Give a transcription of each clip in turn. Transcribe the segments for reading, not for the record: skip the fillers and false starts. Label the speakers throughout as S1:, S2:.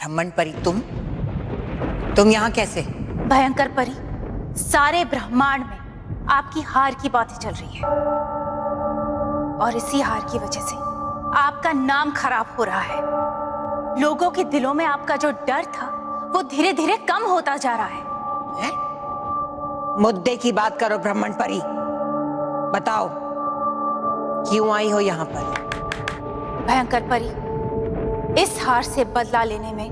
S1: ब्राह्मण परी, तुम यहाँ कैसे?
S2: भयंकर परी, सारे ब्रह्मांड में आपकी हार की बातें चल रही है और इसी हार की वजह से आपका नाम खराब हो रहा है। लोगों के दिलों में आपका जो डर था वो धीरे धीरे कम होता जा रहा है।
S1: मुद्दे की बात करो ब्राह्मण परी, बताओ क्यों आई हो यहाँ पर?
S2: भयंकर परी, इस हार से बदला लेने में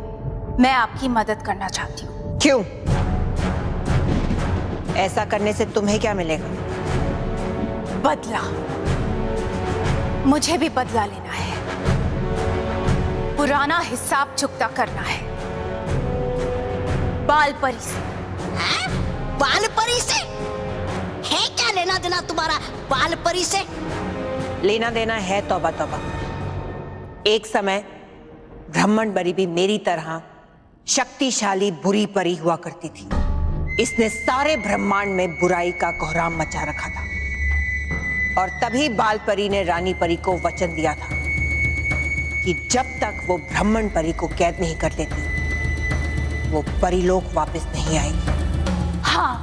S2: मैं आपकी मदद करना चाहती हूँ।
S1: क्यों? ऐसा करने से तुम्हें क्या मिलेगा?
S2: बदला। मुझे भी बदला लेना है, पुराना हिसाब चुकता करना है बाल परी से।
S3: बाल परी से? है क्या लेना देना तुम्हारा बाल परी से?
S1: लेना देना है, तौबा तौबा। एक समय ब्राह्मण परी भी मेरी तरह शक्तिशाली बुरी परी हुआ करती थी। इसने सारे ब्रह्मांड में बुराई का कोहराम मचा रखा था और तभी बाल परी ने रानी परी को वचन दिया था कि जब तक वो ब्राह्मण परी को कैद नहीं कर लेती वो परीलोक वापस नहीं आएगी।
S2: हाँ,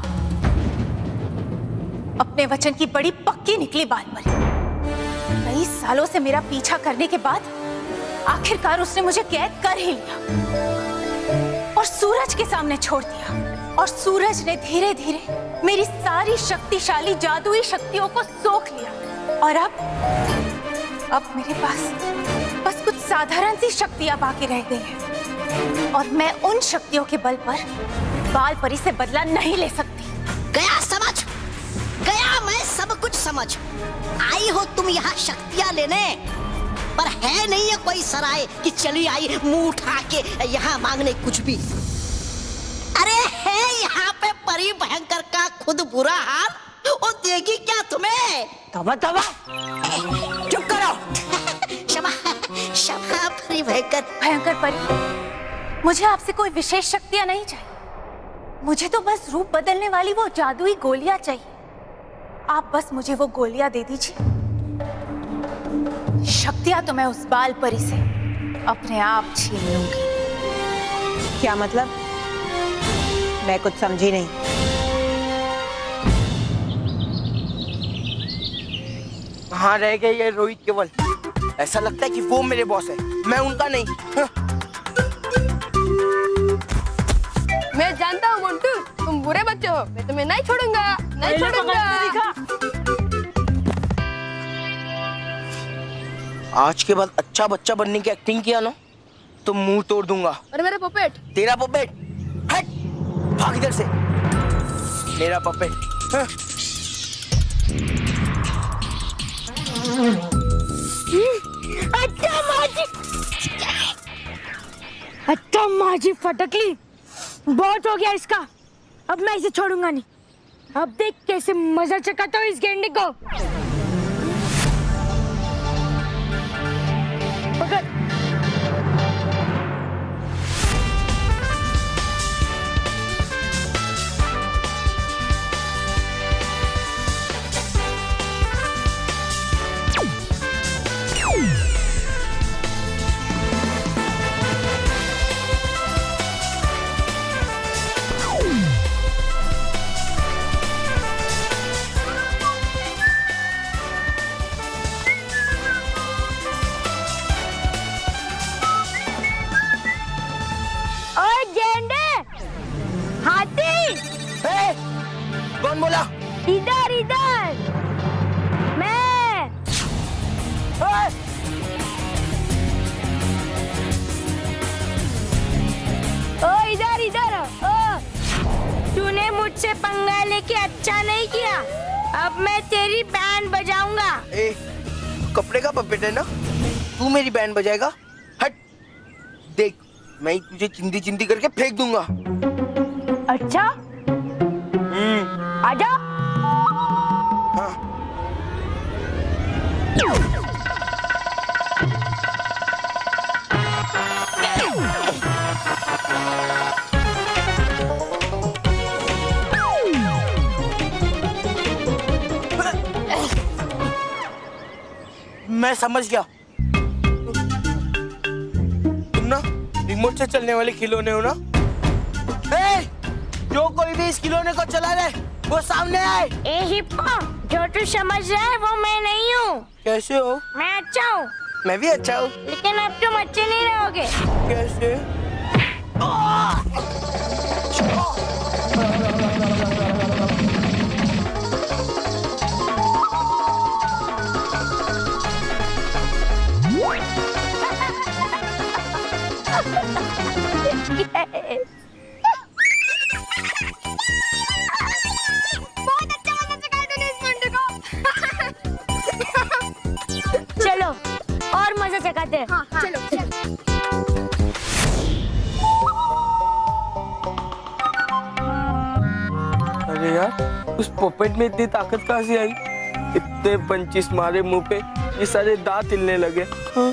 S2: अपने वचन की बड़ी पक्की निकली बाल परी। कई सालों से मेरा पीछा करने के बाद आखिरकार उसने मुझे कैद कर ही लिया और सूरज के सामने छोड़ दिया। और सूरज ने धीरे धीरे मेरी सारी शक्तिशाली जादुई शक्तियों को सोख लिया और अब मेरे पास बस कुछ साधारण सी शक्तियां बाकी रह गई हैं और मैं उन शक्तियों के बल पर बाल परी से बदला नहीं ले सकती।
S3: गया समझ गया, मैं सब कुछ समझ। आई हो तुम यहाँ शक्तियां लेने, पर है नहीं है कोई सराय कि चली आई मुंह उठा के यहाँ मांगने कुछ भी। अरे है यहाँ पे परी भयंकर का खुद बुरा हाल, वो देगी क्या तुम्हें?
S1: तौबा तौबा, चुप करो।
S3: क्षमा क्षमा परी भयंकर।
S2: भयंकर परी, मुझे आपसे कोई विशेष शक्तियां नहीं चाहिए। मुझे तो बस रूप बदलने वाली वो जादुई गोलियां चाहिए। आप बस मुझे वो गोलियां दे दीजिए। शक्तियां तो मैं उस बाल परी से अपने आप छीन लूंगी।
S1: क्या मतलब? मैं कुछ समझी नहीं।
S4: कहाँ रह गए ये रोहित केवल? ऐसा लगता है कि वो मेरे बॉस है, मैं उनका नहीं।
S5: मैं जानता हूँ मोंटू, तुम बुरे बच्चे हो। मैं तुम्हें नहीं छोड़ूंगा, नहीं छोड़ूंगा।
S4: आज के बाद अच्छा बच्चा बनने की एक्टिंग किया ना तो मुंह तोड़ दूंगा।
S5: और मेरा पपेट?
S4: तेरा पपेट? हट, भाग इधर से। मेरा पपेट। हाँ।
S6: अच्छा माजी फटकली, बहुत हो गया इसका। अब मैं इसे छोड़ूंगा नहीं। अब देख कैसे मजा चकाता हूँ इस गेंडे को। पकड़।
S4: कौन बोला?
S6: इधर इधर मैं। ओ इधर इधर ओ, तूने मुझसे पंगा लेके अच्छा नहीं किया। अब मैं तेरी बैंड बजाऊंगा।
S4: ए, कपड़े का पपेट है ना, तू मेरी बैंड बजाएगा? हट, देख मैं तुझे चिंदी चिंदी करके फेंक दूंगा।
S6: अच्छा, आजा।
S4: हाँ। मैं समझ गया। तुम ना रिमोट से चलने वाले खिलौने हो ना? जो कोई भी इस खिलौने को चला रहे वो सामने आए।
S6: ए हिप्पो, जो तू समझ रहा है वो मैं नहीं हूँ।
S4: कैसे हो?
S6: मैं अच्छा हूँ,
S4: मैं भी अच्छा हूँ।
S6: लेकिन अब तुम अच्छे नहीं रहोगे।
S4: कैसे?
S5: बहुत अच्छा मजा चखाया तूने इस मंटू को।
S6: चलो और मजा चखाते हैं।
S5: हाँ, चलो चलो।
S4: अरे यार, उस पपेट में इतनी ताकत कहाँ से आई? इतने पंचिस मारे मुंह पे, ये सारे दांत हिलने लगे। हाँ?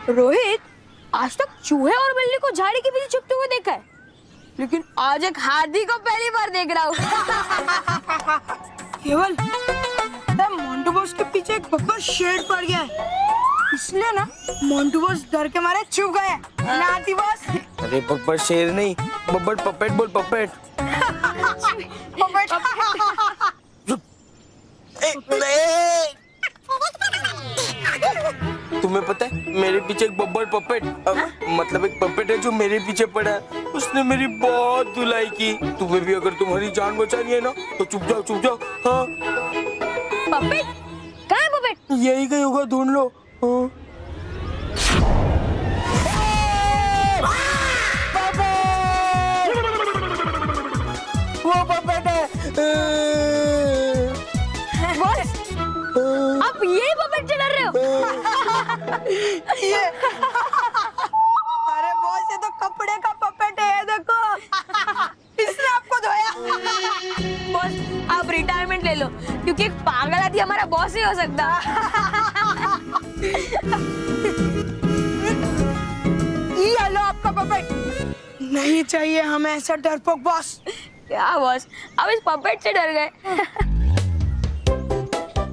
S5: रोहित, आज तक चूहे और बिल्ली को झाड़ी के पीछे छुपते हुए देखा है, लेकिन आज एक हाथी को पहली बार देख रहा हूँ।
S7: केवल मोंटू बॉस के पीछे एक बब्बर शेर पड़ गया है, इसलिए ना मोंटू बॉस डर के मारे छुप गए। ना हाथी बॉस।
S4: अरे बब्बर शेर नहीं, बब्बर पपेट बोल, पपेट। तुम्हें पता है मेरे पीछे एक बब्बर पपेट, मतलब एक पपेट है जो मेरे पीछे पड़ा है। उसने मेरी बहुत धुलाई की। तुम्हें भी अगर तुम्हारी जान बचानी है ना तो चुप जाओ, चुप जाओ। हाँ?
S5: पपेट? कहाँ है पपेट?
S4: यही कहीं होगा, ढूंढ लो। हाँ? वो पपेट है।
S5: बॉस, आप ये पपेट से डर रहे हो?
S7: ये अरे बॉस, ये तो कपड़े का पपेट है, देखो। इसने आपको धोया।
S5: बॉस, आप रिटायरमेंट ले लो, क्योंकि एक पागल आदमी हमारा बॉस नहीं हो सकता।
S7: ये लो आपका पपेट। नहीं चाहिए हमें ऐसा डरपोक बॉस।
S5: क्या बॉस, आप इस पपेट से डर गए?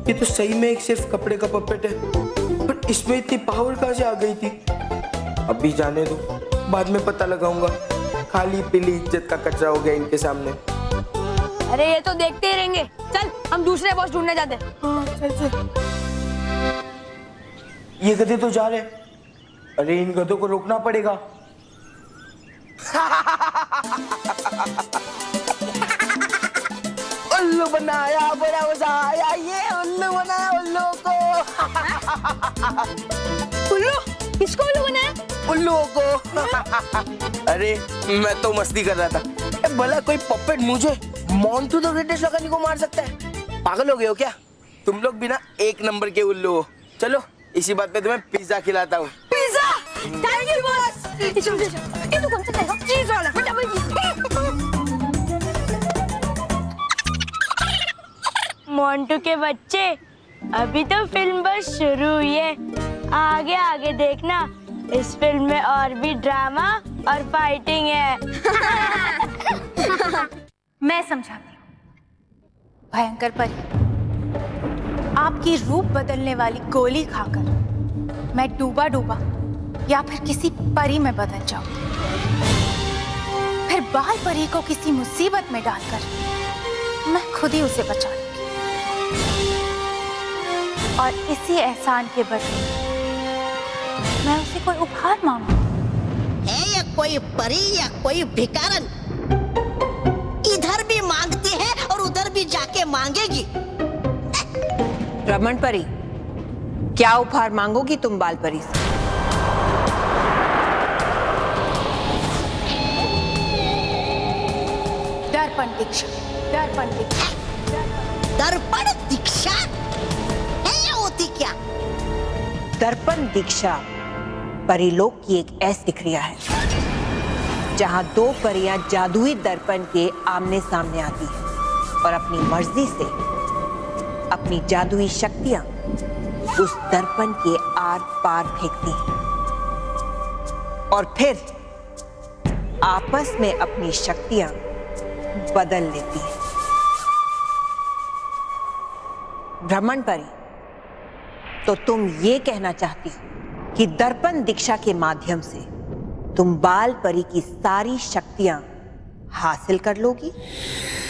S4: ये तो सही में एक सिर्फ कपड़े का पपेट है, पर इसमें इतनी पावर कहाँ से आ गई थी? अभी जाने दो, बाद में पता लगाऊंगा। खाली पीली इज्जत का कचरा हो गया इनके सामने।
S5: अरे ये तो देखते ही रहेंगे। चल, हम दूसरे बॉस ढूंढने जाते हैं।
S7: हाँ, चल।
S4: ये गधे तो जा रहे। अरे इन गधों को रोकना पड़ेगा। उल्लू बनाया, बड़ा मजा आया। ये उल्लू बनाया उल्लू को।
S5: उल्लू? किसको उल्लू बनाया?
S4: उल्लू को। अरे मैं तो मस्ती कर रहा था। भला कोई पपेट मुझे मोंटू द ग्रेटेस्ट लगाने को मार सकता है? पागल हो गए हो क्या? तुम लोग बिना एक नंबर के उल्लू हो। चलो इसी बात पे तुम्हें पिज्जा खिलाता हूँ।
S5: पिज्जा? Thank you boss. ये तो कौन सा खाएगा? चीज वाला।
S6: मोंटू के बच्चे, अभी तो फिल्म बस शुरू हुई है। आगे आगे देखना, इस फिल्म में और भी ड्रामा और फाइटिंग है।
S2: मैं समझाती हूँ। भयंकर परी, आपकी रूप बदलने वाली गोली खाकर मैं डूबा डूबा या फिर किसी परी में बदल जाऊं, फिर बाल परी को किसी मुसीबत में डालकर मैं खुद ही उसे बचा लूंगी। और इसी एहसान के बदले मैं उसे कोई उपहार मांगू।
S3: है या कोई परी या कोई भिखारन, इधर भी मांगती है और उधर भी जाके मांगेगी।
S1: रमन परी, क्या उपहार मांगोगी तुम बाल परी से?
S2: दर्पण दीक्षा, दर्पण दीक्षा।
S3: दर्पण दीक्षा है या होती क्या?
S1: दर्पण दीक्षा परीलोक की एक ऐसी क्रिया है जहां दो परियां जादुई दर्पण के आमने सामने आती हैं और अपनी मर्जी से अपनी जादुई शक्तियां उस दर्पण के आर पार फेंकती हैं और फिर आपस में अपनी शक्तियां बदल लेती हैं। ब्राह्मण परी, तो तुम ये कहना चाहती हो कि दर्पण दीक्षा के माध्यम से तुम बाल परी की सारी शक्तियां हासिल कर लोगी?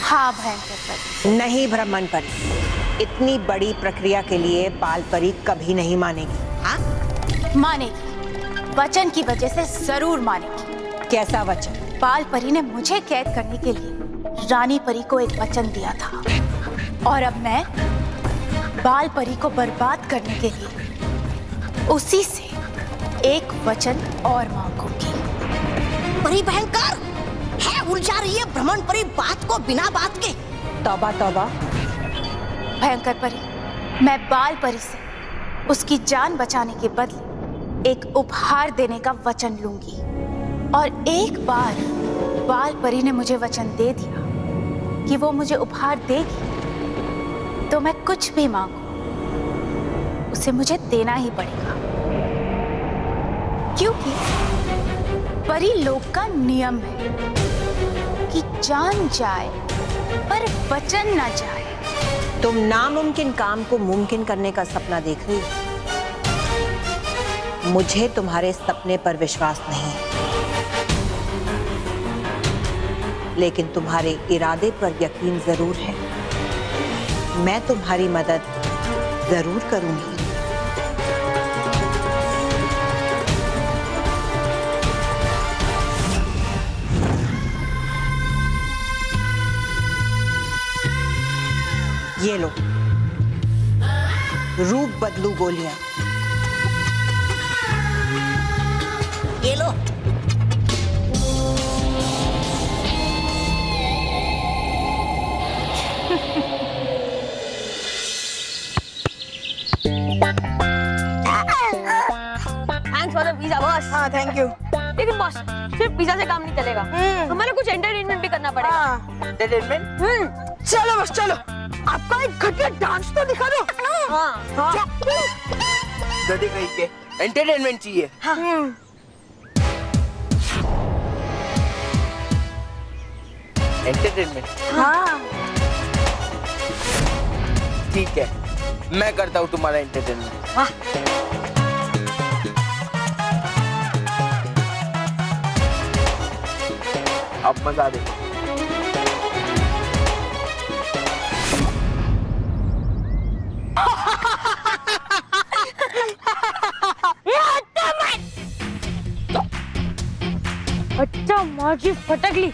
S2: हाँ भयंकर परी।
S1: नहीं ब्राह्मण परी, इतनी बड़ी प्रक्रिया के लिए बाल परी कभी नहीं मानेगी।
S2: मानेगी, वचन की वजह से जरूर मानेगी।
S1: कैसा वचन?
S2: बाल परी ने मुझे कैद करने के लिए रानी परी को एक वचन दिया था, और अब मैं बाल परी को बर्बाद करने के लिए उसी से एक वचन और मांगूंगी।
S3: परी भयंकर है, उलझा रही है भ्रमण परी बात को बिना बात के।
S1: तौबा तौबा।
S2: भयंकर परी, मैं बाल परी से उसकी जान बचाने के बदले एक उपहार देने का वचन लूंगी, और एक बार बाल परी ने मुझे वचन दे दिया कि वो मुझे उपहार देगी, तो मैं कुछ भी मांगू उसे मुझे देना ही पड़ेगा, क्योंकि परी लोक का नियम है कि जान जाए पर वचन न जाए।
S1: तुम नामुमकिन काम को मुमकिन करने का सपना देख रही हो। मुझे तुम्हारे सपने पर विश्वास नहीं है, लेकिन तुम्हारे इरादे पर यकीन जरूर है। मैं तुम्हारी मदद जरूर करूंगी। ये लो, रूप बदलू गोलियां।
S3: ये लो।
S5: Thanks for the pizza boss.
S7: हाँ थैंक यू।
S5: लेकिन बॉस, सिर्फ पिज़्ज़ा से काम नहीं चलेगा, हमारा कुछ एंटरटेनमेंट भी करना पड़ेगा।
S4: एंटरटेनमेंट?
S7: चलो बस चलो, आपका एक घटिया डांस तो दिखा दो। हाँ।
S4: गधे कहीं के एंटरटेनमेंट चाहिए। एंटरटेनमेंट?
S7: हाँ।
S4: ठीक है, मैं करता हूँ तुम्हारा एंटरटेनमेंट। अब मजा दे।
S6: अच्छा माजी फटकली,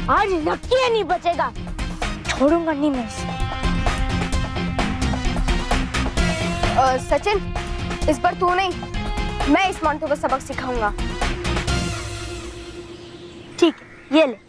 S6: आज लकी नहीं बचेगा, छोड़ूंगा नहीं मैं इसे।
S5: सचिन, इस बार तू नहीं, मैं इस मोंटू को सबक सिखाऊंगा।
S6: ठीक है, ये ले।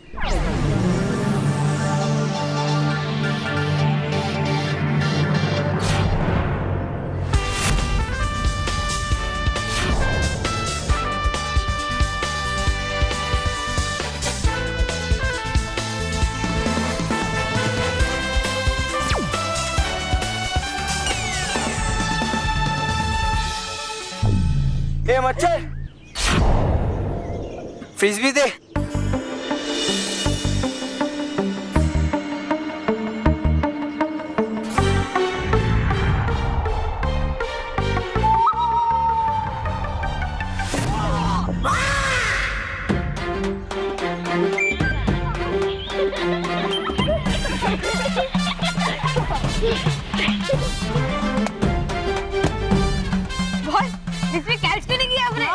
S4: ए मच्छर, फ्रिज भी दे।
S5: इसमें कैच क्यों नहीं किया आपने?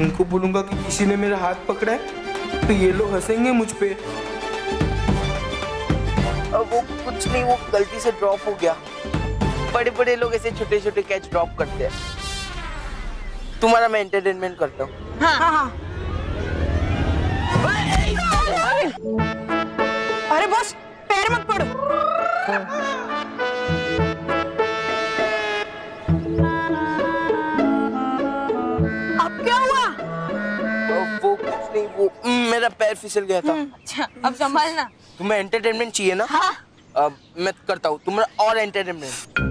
S8: उनको बोलूंगा कि किसी ने मेरा हाथ पकड़ा है तो ये लोग हंसेंगे मुझ पे।
S4: अब वो कुछ नहीं, वो गलती से ड्रॉप हो गया। बड़े बड़े लोग ऐसे छोटे छोटे कैच ड्रॉप करते हैं। तुम्हारा मैं एंटरटेनमेंट करता हूँ।
S7: हाँ। अरे बॉस, पैर मत पड़ो। अब क्या हुआ?
S4: वो कुछ नहीं, वो मेरा पैर फिसल गया था।
S7: अच्छा, अब संभालना।
S4: तुम्हें एंटरटेनमेंट चाहिए ना?
S7: हाँ।
S4: मैं करता हूँ तुम्हारा और एंटरटेनमेंट।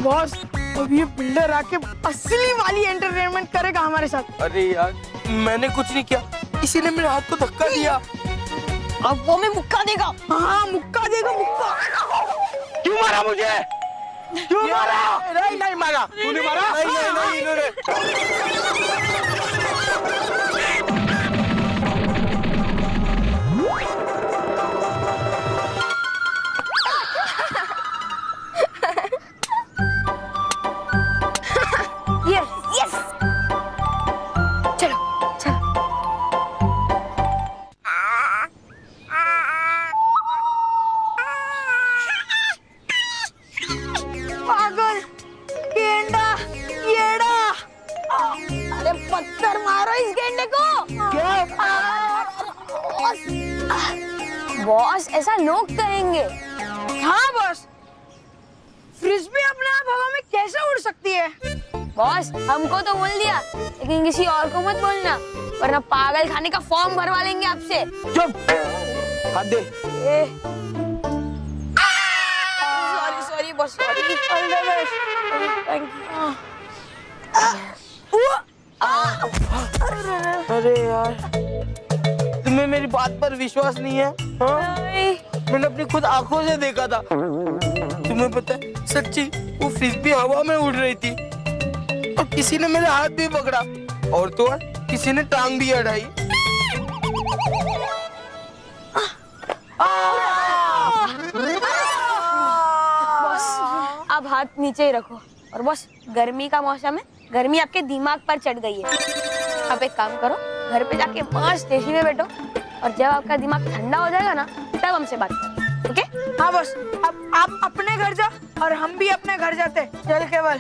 S7: बॉस अब ये बिल्डर आके असली वाली एंटरटेनमेंट करेगा हमारे साथ।
S4: अरे यार मैंने कुछ नहीं किया, इसी ने मेरे हाथ को धक्का दिया।
S3: अब वो में मुक्का देगा।
S7: हाँ मुक्का देगा मुक्का।
S4: क्यों मारा मुझे? क्यों मारा? नहीं मारा।
S8: तूने मारा?
S4: नहीं इन्होंने।
S5: यस चलो चलो।
S7: पागल गेंडा येड़ा।
S5: अरे पत्थर मारो इस गेंडे को। बॉस ऐसा लोग कहेंगे।
S7: हाँ बॉस, फ्रिस्बी अपने आप हवा में कैसे उड़ सकती है?
S5: बॉस हमको तो बोल दिया, लेकिन किसी और को मत बोलना, वरना पागल खाने का फॉर्म भरवा लेंगे आपसे।
S4: चुप, हाथ दे।
S5: Sorry boss, sorry.
S4: अरे यार तुम्हें मेरी बात पर विश्वास नहीं है? हाँ? मैंने अपनी खुद आंखों से देखा था। तुम्हें पता है सच्ची वो फ्रिस्बी हवा में उड़ रही थी और किसी ने मेरे हाथ भी पकड़ा और तो और किसी ने टांग भी अड़ाई।
S5: बॉस आप हाथ नीचे ही रखो। और बॉस गर्मी का मौसम है, गर्मी आपके दिमाग पर चढ़ गई है। आप एक काम करो, घर पे जाके मस्त एसी में बैठो और जब आपका दिमाग ठंडा हो जाएगा ना तब हमसे बात करो, ओके?
S7: हाँ बॉस, अब आप अपने घर जाओ और हम भी अपने घर जाते। चल केवल।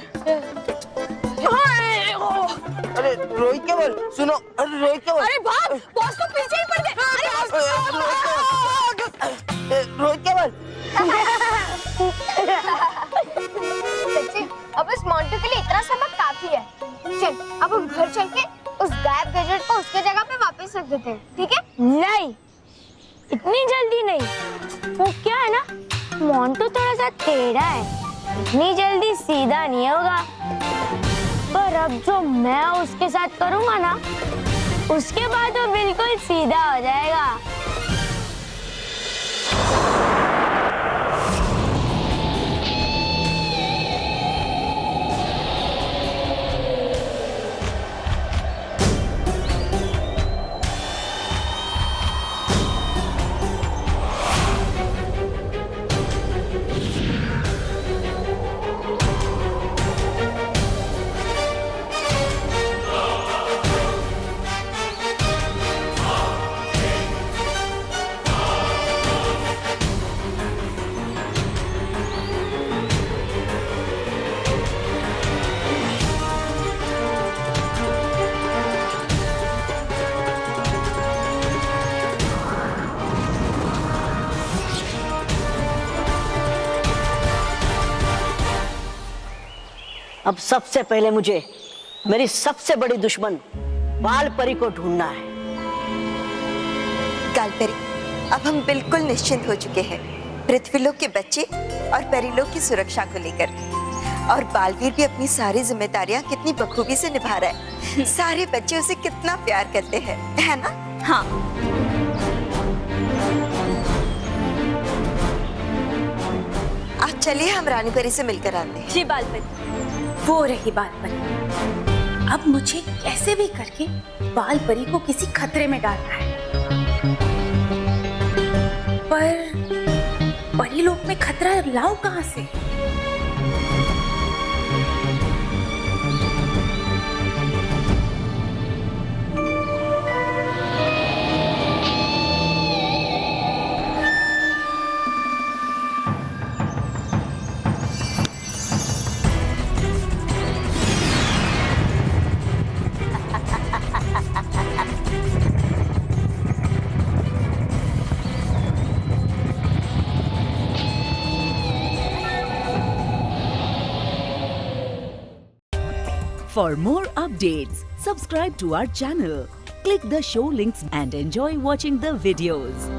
S4: अरे रोहित केवल सुनो, अरे रोहित केवल।
S5: अरे बाप, बॉस तो पीछे ही पड़ गए।
S4: रोहित केवल।
S5: सच्ची अब इस मोंटू के लिए इतना सबक काफी है। चल अब हम घर चल के उस गायब गैजेट को उसके जगह पे वापस रख देते हैं, ठीक है?
S6: नहीं, इतनी जल्दी नहीं। वो क्या है ना, मोंटू थोड़ा सा टेढ़ा है, इतनी जल्दी सीधा नहीं होगा। पर अब जो मैं उसके साथ करूंगा ना, उसके बाद वो बिल्कुल सीधा हो जाएगा।
S3: अब सबसे पहले मुझे मेरी सबसे बड़ी दुश्मन बाल परी को ढूंढना है।
S9: कालपरी, अब हम बिल्कुल निश्चिंत हो चुके हैं पृथ्वीलोक के बच्चे और परीलोक की सुरक्षा को लेकर। और बालवीर भी अपनी सारी जिम्मेदारियां कितनी बखूबी से निभा रहा है। सारे बच्चे उसे कितना प्यार करते हैं, है ना?
S2: हाँ,
S9: आज चलिए हम रानी परी से मिलकर आते हैं।
S2: जी बालपरी, वो रही बालपरी। अब मुझे कैसे भी करके बालपरी को किसी खतरे में डालना है। पर परीलोक में खतरा लाऊं कहां से?
S10: For more updates, subscribe to our channel, click the show links and enjoy watching the videos.